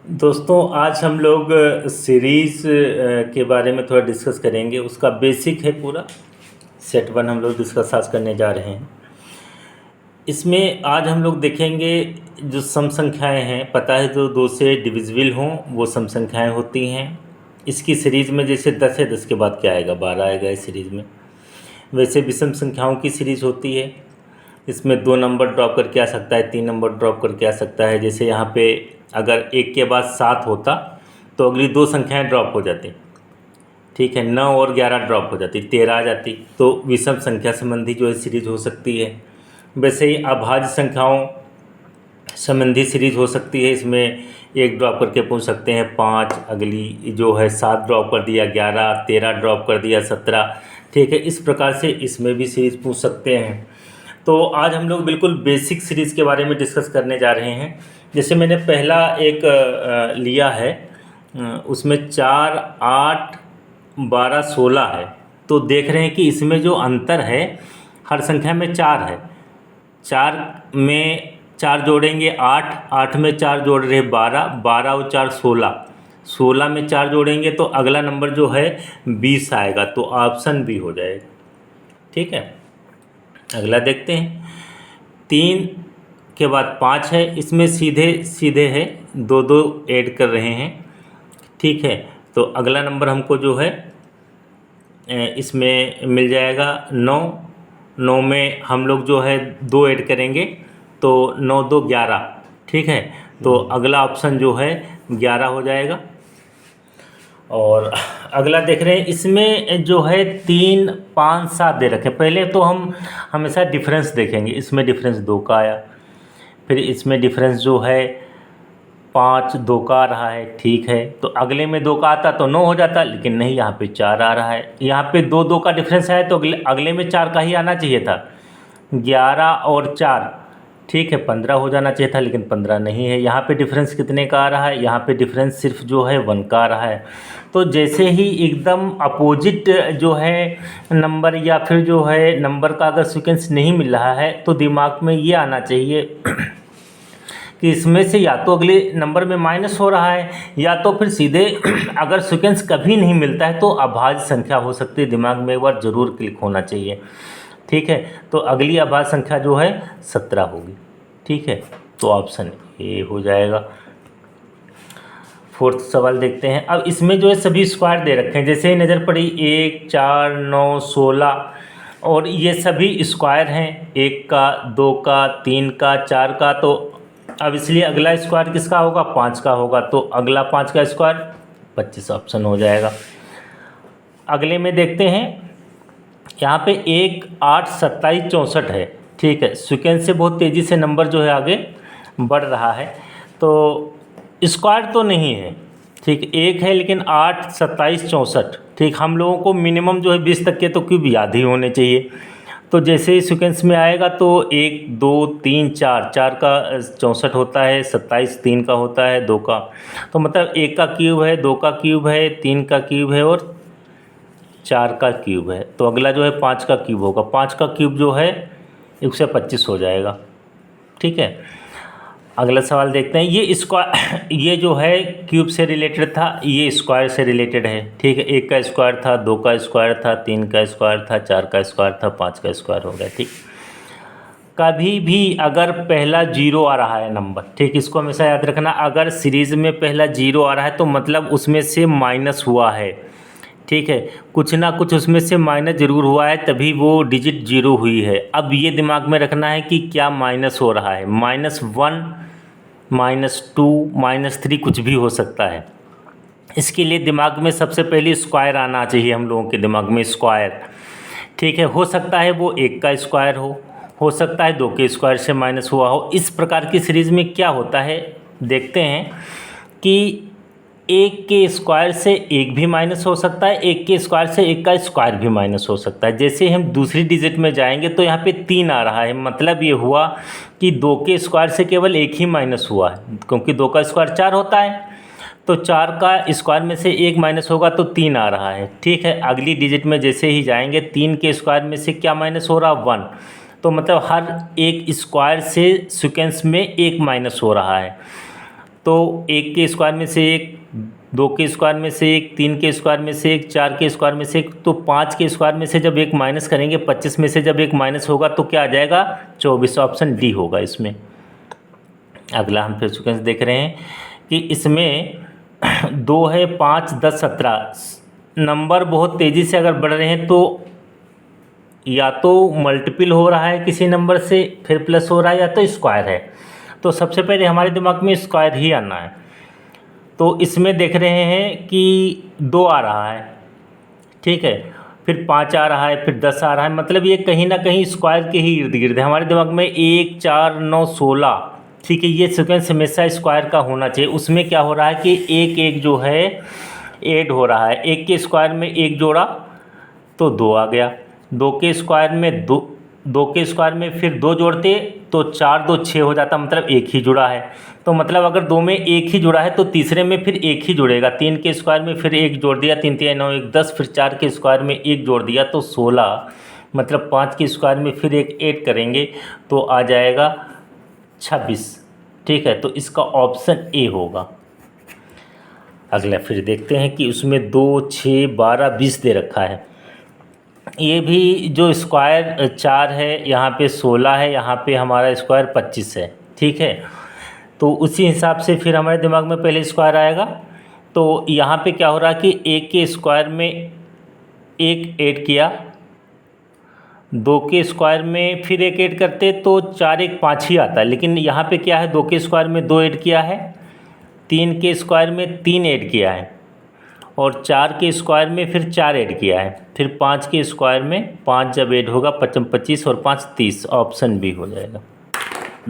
दोस्तों आज हम लोग सीरीज़ के बारे में थोड़ा डिस्कस करेंगे। उसका बेसिक है पूरा सेट वन हम लोग डिस्कस आज करने जा रहे हैं। इसमें आज हम लोग देखेंगे जो सम संख्याएं हैं, पता है जो दो से डिविजिबल हों वो सम संख्याएं होती हैं। इसकी सीरीज़ में जैसे 10 है, 10 के बाद क्या आएगा, 12 आएगा इस सीरीज़ में। वैसे विषम संख्याओं की सीरीज़ होती है। इसमें 2 नंबर ड्रॉप करके आ सकता है, 3 नंबर ड्रॉप करके आ सकता है। जैसे यहाँ पे अगर 1 के बाद 7 होता तो अगली 2 संख्याएं ड्रॉप हो जाती, ठीक है। 9 और 11 ड्रॉप हो जाती, 13 आ जाती। तो विषम संख्या संबंधी जो है सीरीज हो सकती है। वैसे ही अभाज्य संख्याओं संबंधी सीरीज हो सकती है। इसमें 1 ड्रॉप करके पूछ सकते हैं 5, अगली जो है 7 ड्रॉप कर दिया 11, 13 ड्रॉप कर दिया 17, ठीक है। इस प्रकार से इसमें भी सीरीज पूछ सकते हैं। तो आज हम लोग बिल्कुल बेसिक सीरीज़ के बारे में डिस्कस करने जा रहे हैं। जैसे मैंने पहला एक लिया है, उसमें 4, 8, 12, 16 है। तो देख रहे हैं कि इसमें जो अंतर है, हर संख्या में 4 है। 4 में 4 जोड़ेंगे 8, 8 में 4 जोड़ रहे 12, 12 और 4 16, 16 में 4 जोड़ेंगे तो अगला नंबर जो है 20 आएगा। तो ऑप्शन बी हो जाएगा, ठीक है। अगला देखते हैं, 3 के बाद 5 है। इसमें सीधे सीधे है, 2 2 ऐड कर रहे हैं, ठीक है। तो अगला नंबर हमको जो है इसमें मिल जाएगा 9। 9 में हम लोग जो है 2 ऐड करेंगे तो 9 2 11, ठीक है। तो अगला ऑप्शन जो है 11 हो जाएगा। और अगला देख रहे हैं, इसमें जो है 3, 5, 7 दे रखे। पहले तो हम हमेशा डिफरेंस देखेंगे। इसमें डिफरेंस 2 का आया, फिर इसमें डिफरेंस जो है 5 2 का आ रहा है, ठीक है। तो अगले में 2 का आता तो 9 हो जाता, लेकिन नहीं, यहाँ पे 4 आ रहा है। यहाँ पे 2 2 का डिफरेंस है तो अगले में 4 का ही आना चाहिए था। 11 और 4, ठीक है, 15 हो जाना चाहिए था, लेकिन 15 नहीं है। यहाँ पे डिफरेंस कितने का आ रहा है, यहाँ पे डिफरेंस सिर्फ जो है 1 का आ रहा है। तो जैसे ही एकदम अपोजिट जो है नंबर या फिर जो है नंबर का अगर सीक्वेंस नहीं मिल रहा है तो दिमाग में ये आना चाहिए कि इसमें से या तो अगले नंबर में माइनस हो रहा है, या तो फिर सीधे अगर सीक्वेंस कभी नहीं मिलता है तो अभाज्य संख्या हो सकती है। दिमाग में एक बार ज़रूर क्लिक होना चाहिए, ठीक है। तो अगली अभाज्य संख्या जो है 17 होगी, ठीक है। तो ऑप्शन ए हो जाएगा। 4th सवाल देखते हैं। अब इसमें जो है सभी स्क्वायर दे रखे हैं। जैसे ही नज़र पड़ी 1, 4, 9, 16, और ये सभी स्क्वायर हैं, 1 का, 2 का, 3 का, 4 का। तो अब इसलिए अगला स्क्वायर किसका होगा, 5 का होगा। तो अगला 5 का स्क्वायर 25 ऑप्शन हो जाएगा। अगले में देखते हैं, यहाँ पे 1, 8, 27, 64 है, ठीक है। सीक्वेंस से बहुत तेज़ी से नंबर जो है आगे बढ़ रहा है। तो स्क्वायर तो नहीं है, ठीक, 1 है, लेकिन 8, 27, 64, ठीक। हम लोगों को मिनिमम जो है 20 तक के तो क्यूब याद ही होने चाहिए। तो जैसे ही सीक्वेंस में आएगा तो 1 2 3 4, 4 का 64 होता है, 27 3 का होता है, 2 का। तो मतलब 1 का क्यूब है, 2 का क्यूब है, 3 का क्यूब है और 4 का क्यूब है। तो अगला जो है 5 का क्यूब होगा। 5 का क्यूब जो है 125 हो जाएगा, ठीक है। अगला सवाल देखते हैं। ये स्क्वायर ये जो है क्यूब से रिलेटेड था, ये स्क्वायर से रिलेटेड है, ठीक है। 1 का स्क्वायर था, 2 का स्क्वायर था, 3 का स्क्वायर था, 4 का स्क्वायर था, 5 का स्क्वायर हो गया, ठीक। कभी भी अगर पहला 0 आ रहा है नंबर, ठीक, इसको हमेशा याद रखना। अगर सीरीज़ में पहला 0 आ रहा है तो मतलब उसमें से माइनस हुआ है, ठीक है। कुछ ना कुछ उसमें से माइनस ज़रूर हुआ है, तभी वो डिजिट 0 हुई है। अब ये दिमाग में रखना है कि क्या माइनस हो रहा है, -1, -2, -3 कुछ भी हो सकता है। इसके लिए दिमाग में सबसे पहले स्क्वायर आना चाहिए हम लोगों के दिमाग में, स्क्वायर, ठीक है। हो सकता है वो 1 का स्क्वायर हो सकता है 2 के स्क्वायर से माइनस हुआ हो। इस प्रकार की सीरीज़ में क्या होता है देखते हैं कि 1 के स्क्वायर से 1 भी माइनस हो सकता है, 1 के स्क्वायर से 1 का स्क्वायर भी माइनस हो सकता है। जैसे हम दूसरी डिजिट में जाएंगे तो यहाँ पे 3 आ रहा है, मतलब ये हुआ कि 2 के स्क्वायर से केवल 1 ही माइनस हुआ है, क्योंकि 2 का स्क्वायर 4 होता है। तो 4 का स्क्वायर में से 1 माइनस होगा तो 3 आ रहा है, ठीक है। अगली डिजिट में जैसे ही जाएंगे 3 के स्क्वायर में से क्या माइनस हो रहा, 1। तो मतलब हर एक स्क्वायर से सीक्वेंस में 1 माइनस हो रहा है। तो 1 के स्क्वायर में से 1, 2 के स्क्वायर में से 1, 3 के स्क्वायर में से 1, 4 के स्क्वायर में से 1, तो 5 के स्क्वायर में से जब 1 माइनस करेंगे, 25 में से जब 1 माइनस होगा तो क्या आ जाएगा? 24। ऑप्शन डी होगा इसमें। अगला हम फिर सीक्वेंस देख रहे हैं कि इसमें 2 है, 5, 10, 17 नंबर बहुत तेज़ी से अगर बढ़ रहे हैं तो या तो मल्टीपल हो रहा है किसी नंबर से फिर प्लस हो रहा है, या तो स्क्वायर है। तो सबसे पहले हमारे दिमाग में स्क्वायर ही आना है। तो इसमें देख रहे हैं कि 2 आ रहा है, ठीक है, फिर 5 आ रहा है, फिर 10 आ रहा है, मतलब ये कहीं ना कहीं स्क्वायर के ही इर्द गिर्द है। हमारे दिमाग में 1, 4, 9, 16, ठीक है, ये सीक्वेंस हमेशा स्क्वायर का होना चाहिए। उसमें क्या हो रहा है कि 1 1 जो है ऐड हो रहा है। 1 के स्क्वायर में 1 जोड़ा तो 2 आ गया, 2 के स्क्वायर में 2 के स्क्वायर में फिर 2 जोड़ते तो 4 2 6 हो जाता, मतलब 1 ही जुड़ा है। तो मतलब अगर 2 में 1 ही जुड़ा है तो तीसरे में फिर 1 ही जुड़ेगा। 3 के स्क्वायर में फिर 1 जोड़ दिया, 3 3 9 1 10, फिर 4 के स्क्वायर में 1 जोड़ दिया तो 16, मतलब 5 के स्क्वायर में फिर 1 ऐड करेंगे तो आ जाएगा 26, ठीक है। तो इसका ऑप्शन ए होगा। अगला फिर देखते हैं कि उसमें 2, 6, 12, 20 दे रखा है। ये भी जो स्क्वायर 4 है, यहाँ पे 16 है, यहाँ पे हमारा स्क्वायर 25 है, ठीक है। तो उसी हिसाब से फिर हमारे दिमाग में पहले स्क्वायर आएगा। तो यहाँ पे क्या हो रहा है कि 1 के स्क्वायर में 1 ऐड किया, 2 के स्क्वायर में फिर 1 ऐड करते तो 4 1 5 ही आता है, लेकिन यहाँ पे क्या है, 2 के स्क्वायर में 2 ऐड किया है, 3 के स्क्वायर में 3 ऐड किया है, और 4 के स्क्वायर में फिर 4 ऐड किया है, फिर 5 के स्क्वायर में 5 जब ऐड होगा 25 और 5 30, ऑप्शन बी हो जाएगा।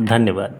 धन्यवाद।